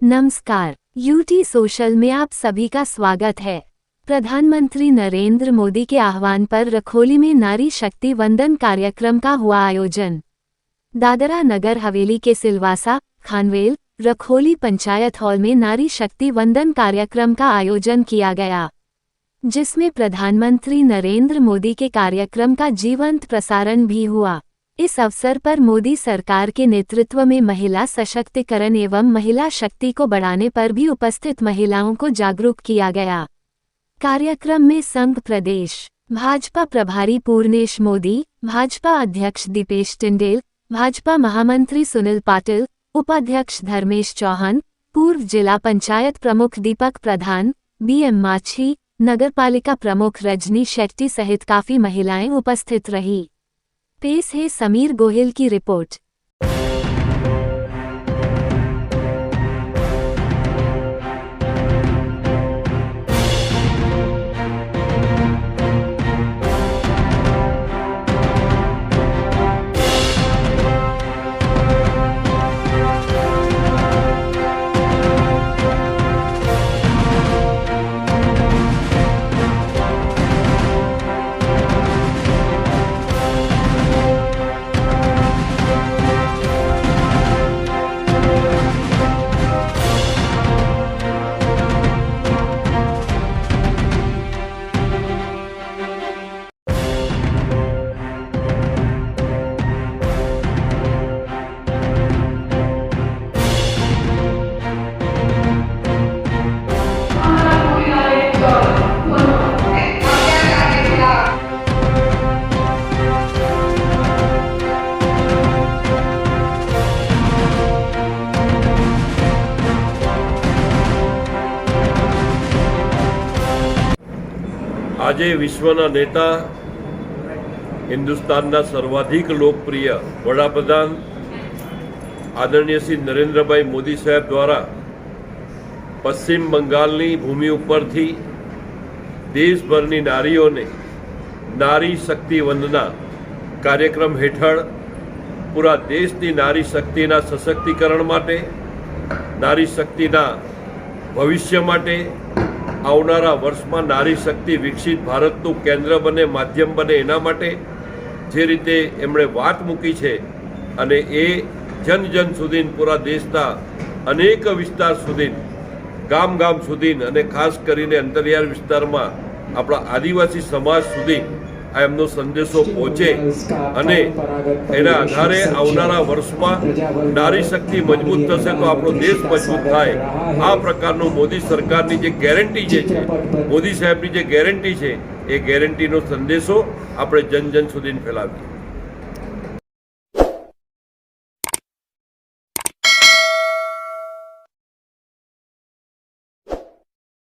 नमस्कार, UT social में आप सभी का स्वागत है। प्रधानमंत्री नरेंद्र मोदी के आह्वान पर रखोली में नारी शक्ति वंदन कार्यक्रम का हुआ आयोजन। दादरा नगर हवेली के सिलवासा, खानवेल, रखोली पंचायत हॉल में नारी शक्ति वंदन कार्यक्रम का आयोजन किया गया, जिसमें प्रधानमंत्री नरेंद्र मोदी के कार्यक्रम का जीवंत प्रसारण भी हुआ। इस अवसर पर मोदी सरकार के नेतृत्व में महिला सशक्तिकरण एवं महिला शक्ति को बढ़ाने पर भी उपस्थित महिलाओं को जागरूक किया गया। कार्यक्रम में संघ प्रदेश भाजपा प्रभारी पूर्णेश मोदी, भाजपा अध्यक्ष दीपेश टिंडेल, भाजपा महामंत्री सुनील पाटिल, उपाध्यक्ष धर्मेश चौहान, पूर्व जिला पंचायत प्रमुख दीपक प्रधान, बीएम माछी, नगरपालिका प्रमुख रजनी शेट्टी सहित काफी महिलाएं उपस्थित रही। पेश है समीर गोहिल की रिपोर्ट। આજે વિશ્વના નેતા હિન્દુસ્તાનના સર્વાધિક લોકપ્રિય વડાપ્રધાન આદરણીય શ્રી નરેન્દ્રભાઈ મોદી સાહેબ દ્વારા પશ્ચિમ બંગાળની ભૂમિ ઉપરથી દેશભરની નારીઓને નારી શક્તિ વંદના કાર્યક્રમ હેઠળ પૂરા દેશની નારી શક્તિના સશક્તિકરણ માટે, નારી શક્તિના ભવિષ્ય માટે, આવનારા વર્ષમાં નારી શક્તિ વિકસિત ભારતનું કેન્દ્ર બને, માધ્યમ બને, એના માટે જે રીતે એમણે વાત મૂકી છે અને એ જન જન સુધી, પૂરા દેશના અનેક વિસ્તાર સુધી, ગામ ગામ સુધી અને ખાસ કરીને અંતરિયાળ વિસ્તારમાં આપણા આદિવાસી સમાજ સુધી આ એમનો સંદેશો પહોંચે અને એના આધારે આવનારા વર્ષમાં નારી શક્તિ મજબૂત થશે તો આપણો દેશ મજબૂત થાય। આ પ્રકારનો મોદી સરકારની જે ગેરંટી જે છે, મોદી સાહેબની જે ગેરંટી છે, એ ગેરંટીનો સંદેશો આપણે જન જન સુધી ફેલાવીએ।